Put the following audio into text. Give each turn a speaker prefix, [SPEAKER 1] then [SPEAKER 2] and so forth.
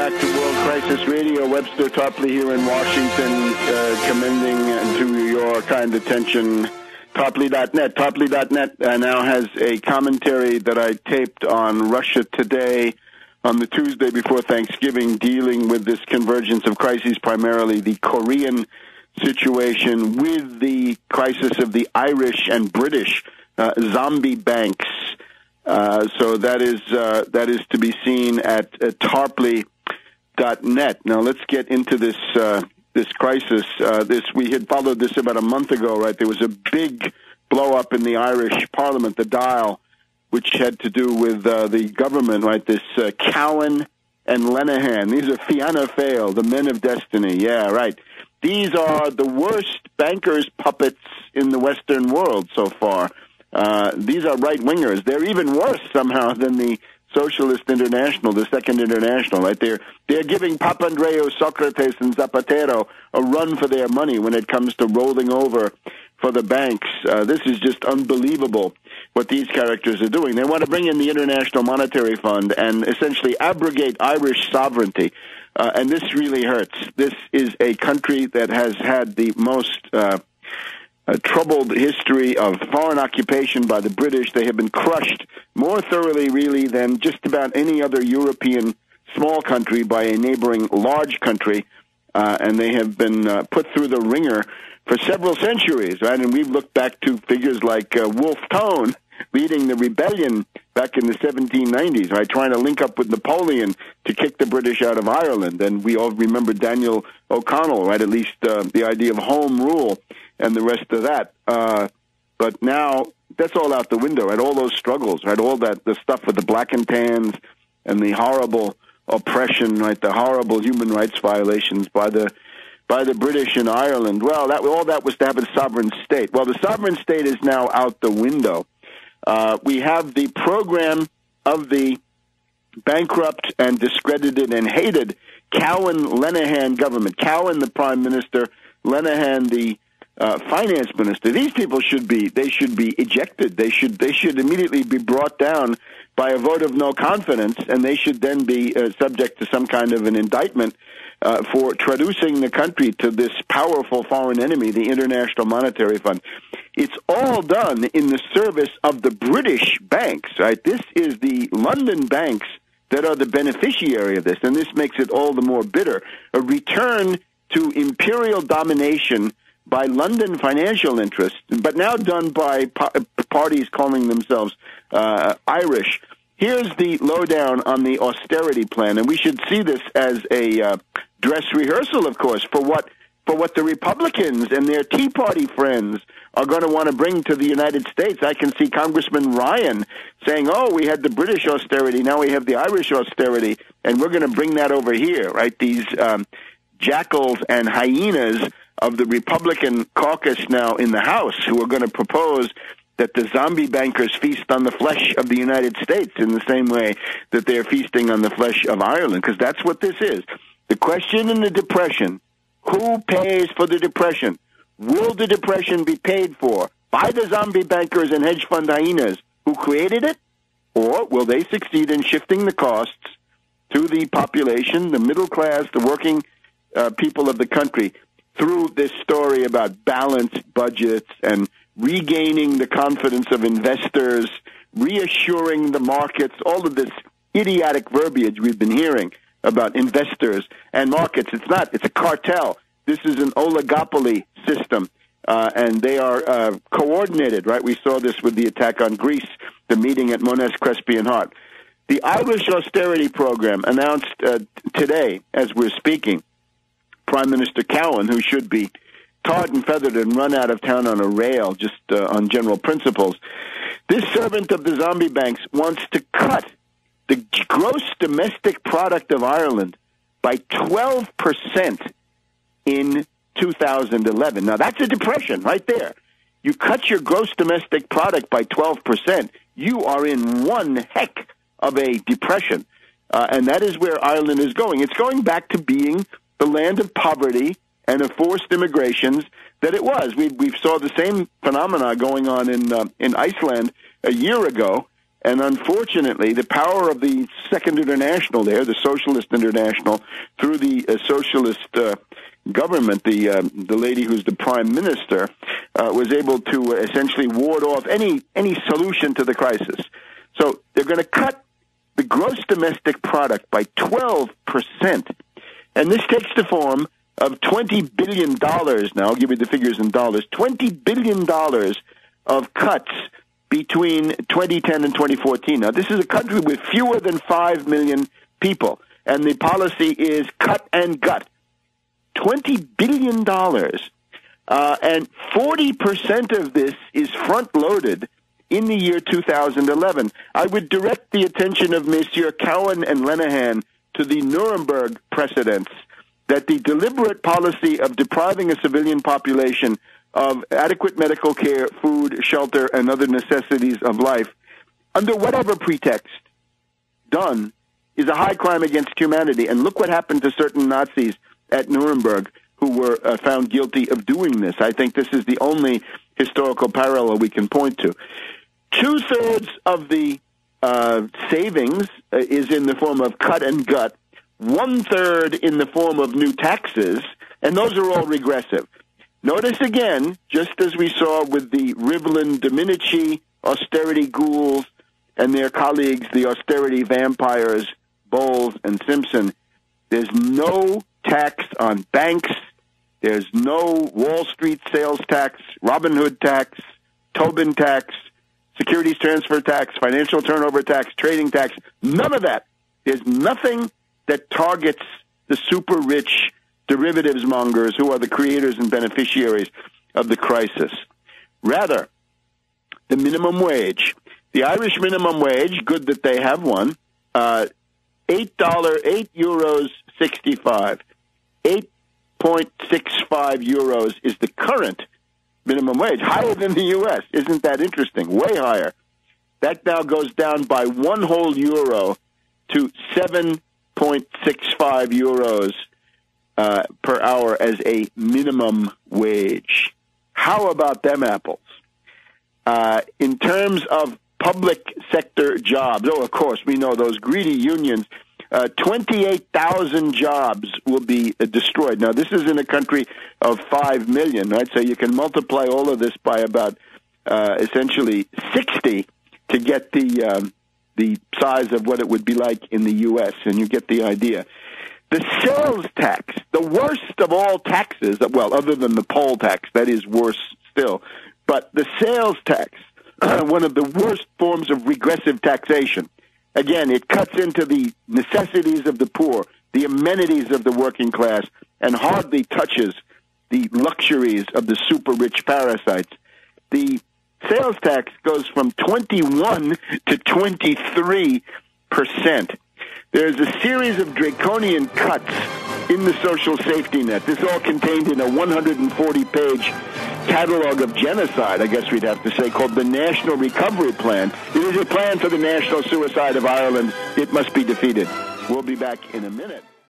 [SPEAKER 1] back to World Crisis Radio. Webster, Tarpley here in Washington, commending to your kind attention Tarpley.net. Tarpley.net now has a commentary that I taped on Russia Today on the Tuesday before Thanksgiving, dealing with this convergence of crises, primarily the Korean situation with the crisis of the Irish and British zombie banks. So that is to be seen at Tarpley.net. Now let's get into this crisis. We had followed this about a month ago, right? There was a big blow up in the Irish Parliament, the Dáil, which had to do with the government, right? This Cowan and Lenihan. These are Fianna Fáil, the men of destiny. Yeah, right. These are the worst bankers' puppets in the Western world so far. These are right-wingers. They're even worse somehow than the Socialist International, the Second International, right? They're giving Papandreou, Socrates, and Zapatero a run for their money when it comes to rolling over for the banks. This is just unbelievable what these characters are doing. They want to bring in the International Monetary Fund and essentially abrogate Irish sovereignty. And this really hurts. This is a country that has had the most a troubled history of foreign occupation by the British. They have been crushed more thoroughly, really, than just about any other European small country by a neighboring large country, and they have been put through the ringer for several centuries, right? And we've looked back to figures like Wolfe Tone leading the rebellion back in the 1790s, right, trying to link up with Napoleon to kick the British out of Ireland. And we all remember Daniel O'Connell, right, at least the idea of home rule and the rest of that. But now that's all out the window, right? All those struggles, right? All that, the stuff with the black and tans and the horrible oppression, right? The horrible human rights violations by the British in Ireland. Well, all that was to have a sovereign state. Well, the sovereign state is now out the window. We have the program of the bankrupt and discredited and hated Cowan-Lenihan government. Cowan, the prime minister, Lenihan, the finance minister. These people should be ejected. They should immediately be brought down by a vote of no confidence, and they should then be subject to some kind of an indictment for traducing the country to this powerful foreign enemy, the International Monetary Fund. It's all done in the service of the British banks, right? This is the London banks that are the beneficiary of this, and this makes it all the more bitter. A return to imperial domination by London financial interests, but now done by parties calling themselves Irish. Here's the lowdown on the austerity plan, and we should see this as a dress rehearsal, of course, for what the Republicans and their Tea Party friends are going to want to bring to the United States. I can see Congressman Ryan saying, oh, we had the British austerity, now we have the Irish austerity, and we're going to bring that over here, right? These jackals and hyenas of the Republican caucus now in the House who are going to propose that the zombie bankers feast on the flesh of the United States in the same way that they're feasting on the flesh of Ireland, because that's what this is. The question in the Depression, who pays for the Depression? Will the Depression be paid for by the zombie bankers and hedge fund hyenas who created it? Or will they succeed in shifting the costs to the population, the middle class, the working people of the country, through this story about balanced budgets and regaining the confidence of investors, reassuring the markets, all of this idiotic verbiage we've been hearing about investors and markets. It's a cartel. This is an oligopoly system, and they are coordinated, right? We saw this with the attack on Greece, the meeting at Mones, Crespi, and Hart. The Irish austerity program announced today, as we're speaking, Prime Minister Cowan, who should be tarred and feathered and run out of town on a rail just on general principles. This servant of the zombie banks wants to cut the gross domestic product of Ireland by 12% in 2011. Now, that's a depression right there. You cut your gross domestic product by 12%, you are in one heck of a depression. And that is where Ireland is going. It's going back to being the land of poverty and of forced immigrations that it was. We saw the same phenomena going on in Iceland a year ago, And unfortunately, the power of the Second International there, the Socialist International, through the socialist government, the lady who's the prime minister, was able to essentially ward off any solution to the crisis. So they're going to cut the gross domestic product by 12%. And this takes the form of $20 billion now. I'll give you the figures in dollars. $20 billion of cuts between 2010 and 2014. Now, this is a country with fewer than 5 million people, and the policy is cut and gut. $20 billion, and 40% of this is front-loaded in the year 2011. I would direct the attention of Monsieur Cowan and Lenehan to the Nuremberg precedents that the deliberate policy of depriving a civilian population of adequate medical care, food, shelter, and other necessities of life, under whatever pretext done, is a high crime against humanity. And look what happened to certain Nazis at Nuremberg who were found guilty of doing this. I think this is the only historical parallel we can point to. 2/3 of the savings is in the form of cut and gut, 1/3 in the form of new taxes, and those are all regressive. Notice again, just as we saw with the Rivlin Dominici austerity ghouls and their colleagues, the austerity vampires, Bowles and Simpson, there's no tax on banks, there's no Wall Street sales tax, Robin Hood tax, Tobin tax, securities transfer tax, financial turnover tax, trading tax, none of that. There's nothing that targets the super rich derivatives mongers who are the creators and beneficiaries of the crisis. Rather, the minimum wage, the Irish minimum wage, good that they have one, €8.65. 8.65 euros is the current minimum wage, higher than the U.S. Isn't that interesting? Way higher. That now goes down by €1 whole to 7.65 euros per hour as a minimum wage. How about them apples? In terms of public sector jobs, of course, we know those greedy unions, 28,000 jobs will be destroyed. Now, this is in a country of 5 million, right? So you can multiply all of this by about essentially 60 to get the size of what it would be like in the U.S., and you get the idea. The sales tax, the worst of all taxes, well, other than the poll tax, that is worse still, but the sales tax, one of the worst forms of regressive taxation. Again, it cuts into the necessities of the poor, the amenities of the working class, and hardly touches the luxuries of the super-rich parasites. The sales tax goes from 21 to 23%. There's a series of draconian cuts in the social safety net. This all contained in a 140-page catalog of genocide, I guess we'd have to say, called the National Recovery Plan. It is a plan for the national suicide of Ireland. It must be defeated. We'll be back in a minute.